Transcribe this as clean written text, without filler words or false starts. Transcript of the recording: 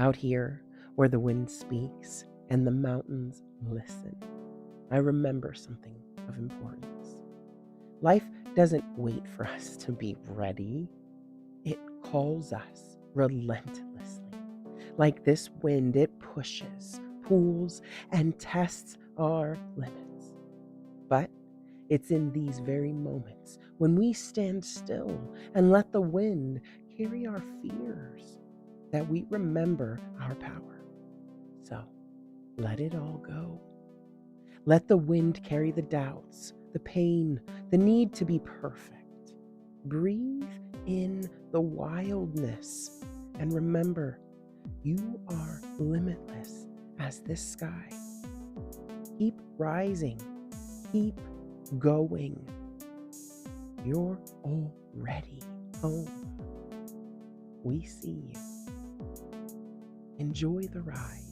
Out here, where the wind speaks and the mountains listen, I remember something of importance. Life doesn't wait for us to be ready. It calls us relentlessly. Like this wind, it pushes, pulls, and tests our limits. But it's in these very moments when we stand still and let the wind carry our fears that we remember our power. So let it all go. Let the wind carry the doubts, the pain, the need to be perfect. Breathe in the wildness and remember, you are limitless as this sky. Keep rising, keep going. You're already home. We see you. Enjoy the ride.